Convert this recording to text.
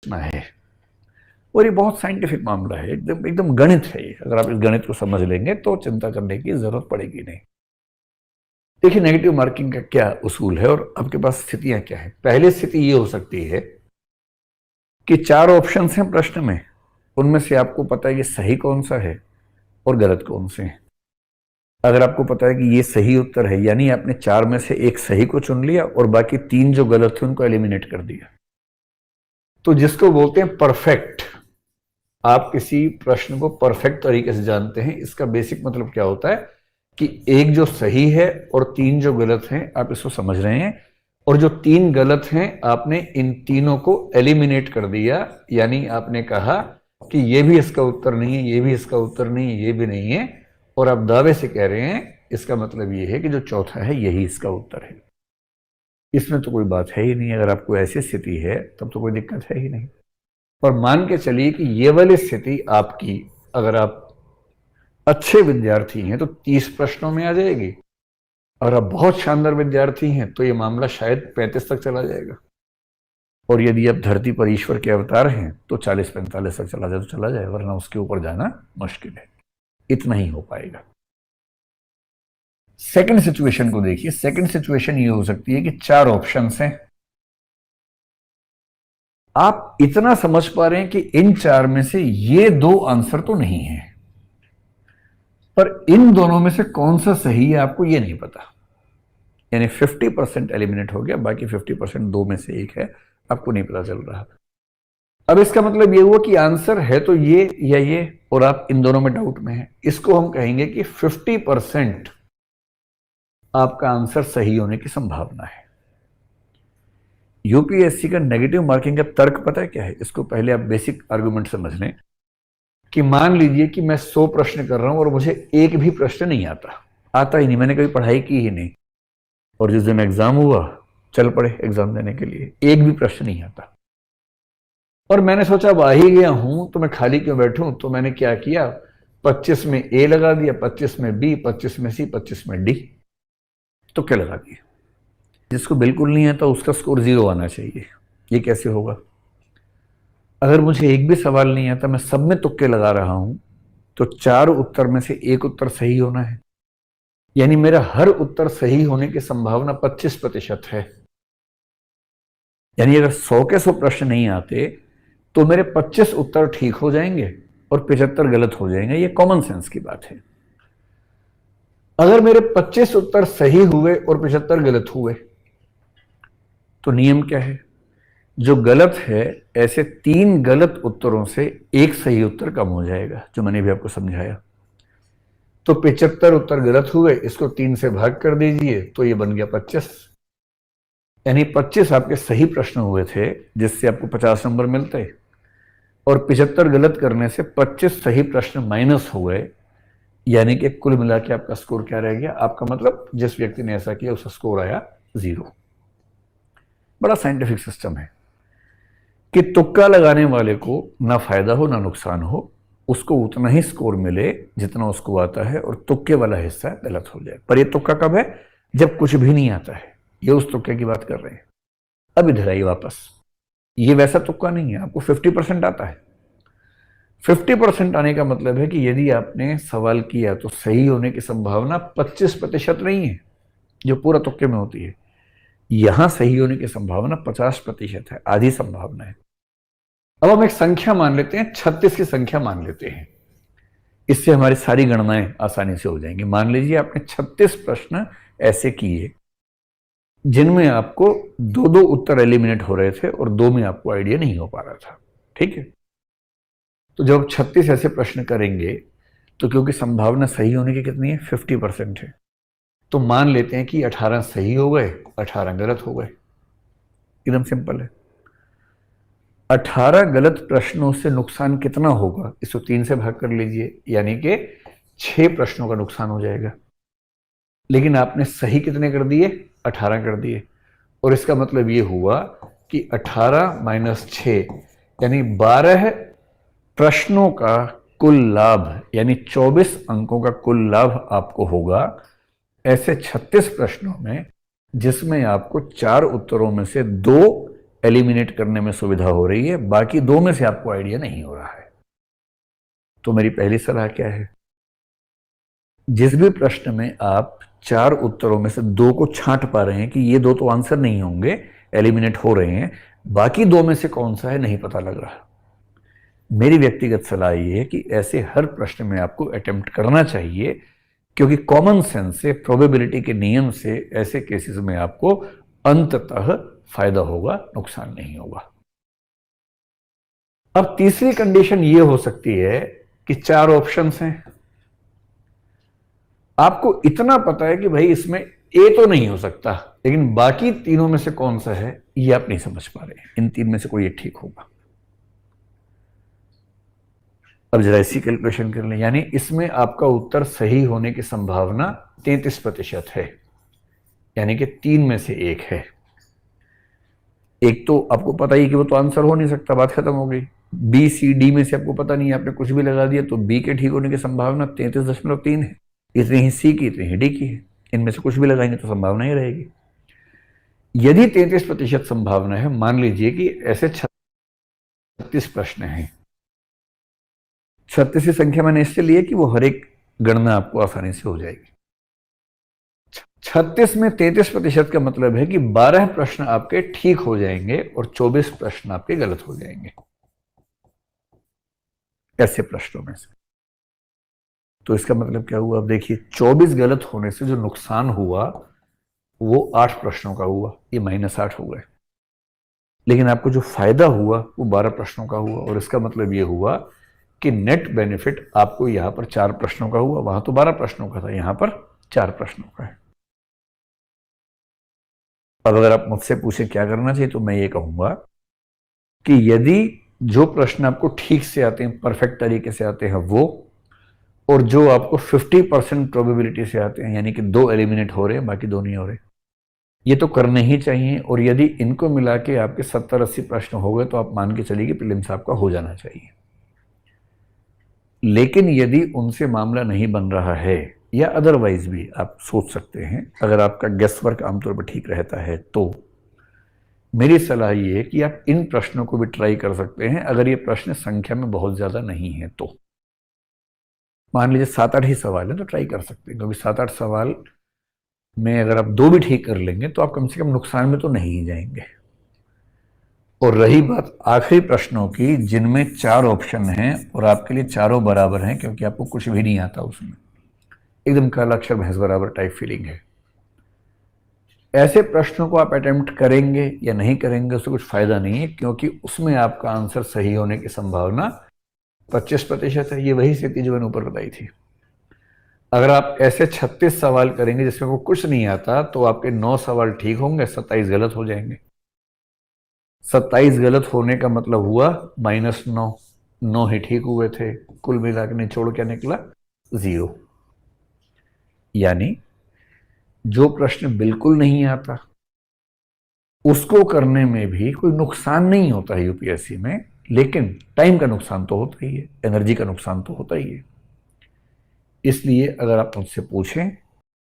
है और ये बहुत साइंटिफिक मामला है, एकदम एकदम गणित है ये। अगर आप इस गणित को समझ लेंगे तो चिंता करने की जरूरत पड़ेगी नहीं। देखिए नेगेटिव मार्किंग का क्या उसूल है और आपके पास स्थितियां क्या है। पहली स्थिति ये हो सकती है कि 4 ऑप्शंस हैं प्रश्न में, उनमें से आपको पता है कि सही कौन सा है और गलत कौन से हैं। अगर आपको पता है कि ये सही उत्तर है, यानी आपने 4 में से एक सही को चुन लिया और बाकी 3 जो गलत थे उनको एलिमिनेट कर दिया। तो जिसको बोलते हैं परफेक्ट, आप किसी प्रश्न को परफेक्ट तरीके से जानते हैं। इसका बेसिक मतलब क्या होता है कि एक जो सही है और 3 जो गलत हैं, आप इसको समझ रहे हैं, और जो 3 गलत हैं आपने इन तीनों को एलिमिनेट कर दिया। यानी आपने कहा कि ये भी इसका उत्तर नहीं है, ये भी इसका उत्तर नहीं है, ये भी नहीं है, और आप दावे से कह रहे हैं इसका मतलब ये है कि जो चौथा है यही इसका उत्तर है। इसमें तो कोई बात है ही नहीं। अगर आपको ऐसी स्थिति है तब तो कोई दिक्कत है ही नहीं। और मान के चलिए कि ये वाली स्थिति आपकी, अगर आप अच्छे विद्यार्थी हैं तो 30 प्रश्नों में आ जाएगी, और आप बहुत शानदार विद्यार्थी हैं तो ये मामला शायद 35 तक चला जाएगा, और यदि आप धरती पर ईश्वर के अवतार हैं तो 40-45 तक चला जाए तो चला जाए, वरना उसके ऊपर जाना मुश्किल है। इतना ही हो पाएगा। सेकंड सिचुएशन को देखिए। सेकंड सिचुएशन ये हो सकती है कि 4 ऑप्शंस हैं, आप इतना समझ पा रहे हैं कि इन 4 में से ये 2 आंसर तो नहीं है, पर इन दोनों में से कौन सा सही है आपको ये नहीं पता। यानी 50% एलिमिनेट हो गया, बाकी 50% 2 में से एक है, आपको नहीं पता चल रहा। अब इसका मतलब ये हुआ कि आंसर है तो ये या ये, और आप इन दोनों में डाउट में हैं। इसको हम कहेंगे कि 50% आपका आंसर सही होने की संभावना है। यूपीएससी का नेगेटिव मार्किंग का तर्क पता है क्या है? इसको पहले आप बेसिक आर्गुमेंट समझ लें कि मान लीजिए कि मैं 100 प्रश्न कर रहा हूं और मुझे एक भी प्रश्न नहीं आता ही नहीं, मैंने कभी पढ़ाई की ही नहीं, और जिस दिन एग्जाम हुआ चल पड़े एग्जाम देने के लिए, एक भी प्रश्न नहीं आता, और मैंने सोचा अब आ ही गया हूं तो मैं खाली क्यों बैठूं। तो मैंने क्या किया, 25 में ए लगा दिया, 25 में बी, 25 में सी, 25 में डी, तो क्या लगा दिया। जिसको बिल्कुल नहीं आता उसका स्कोर 0 आना चाहिए। ये कैसे होगा? अगर मुझे एक भी सवाल नहीं आता, मैं सब में तुक्के लगा रहा हूं, तो 4 उत्तर में से एक उत्तर सही होना है, यानी मेरा हर उत्तर सही होने की संभावना 25% है। यानी अगर 100 के 100 प्रश्न नहीं आते तो मेरे 25 उत्तर ठीक हो जाएंगे और 75 गलत हो जाएंगे। ये कॉमन सेंस की बात है। अगर मेरे 25 उत्तर सही हुए और 75 गलत हुए तो नियम क्या है? जो गलत है, ऐसे 3 गलत उत्तरों से एक सही उत्तर कम हो जाएगा, जो मैंने भी आपको समझाया। तो 75 उत्तर गलत हुए, इसको 3 से भाग कर दीजिए तो ये बन गया 25। यानी 25 आपके सही प्रश्न हुए थे जिससे आपको 50 नंबर मिलते, और 75 गलत करने से 25 सही प्रश्न माइनस हो गए, यानी कि कुल मिला के आपका स्कोर क्या रह गया? आपका मतलब जिस व्यक्ति ने ऐसा किया उसका स्कोर आया 0। बड़ा साइंटिफिक सिस्टम है कि तुक्का लगाने वाले को ना फायदा हो ना नुकसान हो, उसको उतना ही स्कोर मिले जितना उसको आता है, और तुक्के वाला हिस्सा गलत हो जाए। पर ये तुक्का कब है? जब कुछ भी नहीं आता है। ये उस तुक्के की बात कर रहे हैं। अब इधर आइए वापस, ये वैसा तुक्का नहीं है, आपको 50% आता है। 50% आने का मतलब है कि यदि आपने सवाल किया तो सही होने की संभावना 25% नहीं है जो पूरा तुक्के में होती है। यहां सही होने की संभावना 50% है, आधी संभावना है। अब हम एक संख्या मान लेते हैं, 36 की संख्या मान लेते हैं। इससे हमारी सारी गणनाएं आसानी से हो जाएंगी। मान लीजिए आपने 36 प्रश्न ऐसे किए जिनमें आपको 2-2 उत्तर एलिमिनेट हो रहे थे और 2 में आपको आइडिया नहीं हो पा रहा था। ठीक है, तो जब 36 ऐसे प्रश्न करेंगे तो क्योंकि संभावना सही होने की कितनी है? 50% है, तो मान लेते हैं कि 18 सही हो गए, 18 गलत हो गए। एकदम सिंपल है। 18 गलत प्रश्नों से नुकसान कितना होगा? इसको 3 से भाग कर लीजिए, यानी कि 6 प्रश्नों का नुकसान हो जाएगा। लेकिन आपने सही कितने कर दिए? 18 कर दिए, और इसका मतलब ये हुआ कि 18 माइनस 6 यानी 12 प्रश्नों का कुल लाभ, यानी 24 अंकों का कुल लाभ आपको होगा ऐसे 36 प्रश्नों में, जिसमें आपको 4 उत्तरों में से 2 एलिमिनेट करने में सुविधा हो रही है, बाकी दो में से आपको आइडिया नहीं हो रहा है। तो मेरी पहली सलाह क्या है, जिस भी प्रश्न में आप चार उत्तरों में से दो को छांट पा रहे हैं कि ये दो तो आंसर नहीं होंगे, एलिमिनेट हो रहे हैं, बाकी दो में से कौन सा है नहीं पता लग रहा, मेरी व्यक्तिगत सलाह ये है कि ऐसे हर प्रश्न में आपको अटेम्प्ट करना चाहिए, क्योंकि कॉमन सेंस से, प्रोबेबिलिटी के नियम से ऐसे केसेस में आपको अंततः फायदा होगा, नुकसान नहीं होगा। अब तीसरी कंडीशन ये हो सकती है कि चार ऑप्शंस हैं, आपको इतना पता है कि भाई इसमें ए तो नहीं हो सकता, लेकिन बाकी तीनों में से कौन सा है ये आप नहीं समझ पा रहे, इन तीन में से कोई एक ठीक होगा। अब जरा इसी कैलकुलेशन कर लें, यानी इसमें आपका उत्तर सही होने की संभावना 33% है, यानी कि तीन में से एक है। एक तो आपको पता ही कि वो तो आंसर हो नहीं सकता, बात खत्म हो गई। बी सी डी में से आपको पता नहीं, आपने कुछ भी लगा दिया, तो बी के ठीक होने की संभावना 33.3 है, इतनी ही सी की, इतनी ही डी की है, इनमें से कुछ भी लगाएंगे तो संभावना ही रहेगी। यदि 33% संभावना है, मान लीजिए कि ऐसे 36 प्रश्न हैं, 36 संख्या मैंने इससे ली है कि वो हर एक गणना आपको आसानी से हो जाएगी। 36 में 33% का मतलब है कि 12 प्रश्न आपके ठीक हो जाएंगे और 24 प्रश्न आपके गलत हो जाएंगे, ऐसे प्रश्नों में से। तो इसका मतलब क्या हुआ, अब देखिए 24 गलत होने से जो नुकसान हुआ वो 8 प्रश्नों का हुआ, ये -8 हो गए, लेकिन आपको जो फायदा हुआ वो 12 प्रश्नों का हुआ, और इसका मतलब ये हुआ कि नेट बेनिफिट आपको यहां पर 4 प्रश्नों का हुआ, वहां तो 12 प्रश्नों का था, यहां पर 4 प्रश्नों का है। अब अगर आप मुझसे पूछे क्या करना चाहिए, तो मैं ये कहूंगा कि यदि जो प्रश्न आपको ठीक से आते हैं, परफेक्ट तरीके से आते हैं वो, और जो आपको 50% प्रोबेबिलिटी से आते हैं, यानी कि दो एलिमिनेट हो रहे हैं बाकी दो नहीं हो रहे, ये तो करने ही चाहिए। और यदि इनको मिला के आपके 70-80 प्रश्न हो गए तो आप मान के चलिए कि प्रीलिम्स आपका हो जाना चाहिए। लेकिन यदि उनसे मामला नहीं बन रहा है, या अदरवाइज भी आप सोच सकते हैं, अगर आपका गेस वर्क आमतौर पर ठीक रहता है, तो मेरी सलाह ये है कि आप इन प्रश्नों को भी ट्राई कर सकते हैं, अगर ये प्रश्न संख्या में बहुत ज्यादा नहीं है तो। मान लीजिए 7-8 ही सवाल है तो ट्राई कर सकते हैं, क्योंकि 7-8 सवाल में अगर आप दो भी ठीक कर लेंगे तो आप कम से कम नुकसान में तो नहीं जाएंगे। और रही बात आखिरी प्रश्नों की, जिनमें 4 ऑप्शन हैं और आपके लिए चारों बराबर हैं, क्योंकि आपको कुछ भी नहीं आता उसमें, एकदम काला अक्षर भैंस बराबर टाइप फीलिंग है, ऐसे प्रश्नों को आप अटेम्प्ट करेंगे या नहीं करेंगे उससे कुछ फायदा नहीं है, क्योंकि उसमें आपका आंसर सही होने की संभावना 25% है। ये वही स्थिति जो मैंने ऊपर बताई थी। अगर आप ऐसे 36 सवाल करेंगे जिसमें वो कुछ नहीं आता, तो आपके 9 सवाल ठीक होंगे, 27 गलत हो जाएंगे। 27 गलत होने का मतलब हुआ -9, 9 ही ठीक हुए थे, कुल मिला के निचोड़ क्या निकला, 0। यानी जो प्रश्न बिल्कुल नहीं आता उसको करने में भी कोई नुकसान नहीं होता है यूपीएससी में, लेकिन टाइम का नुकसान तो होता ही है, एनर्जी का नुकसान तो होता ही है। इसलिए अगर आप मुझसे पूछें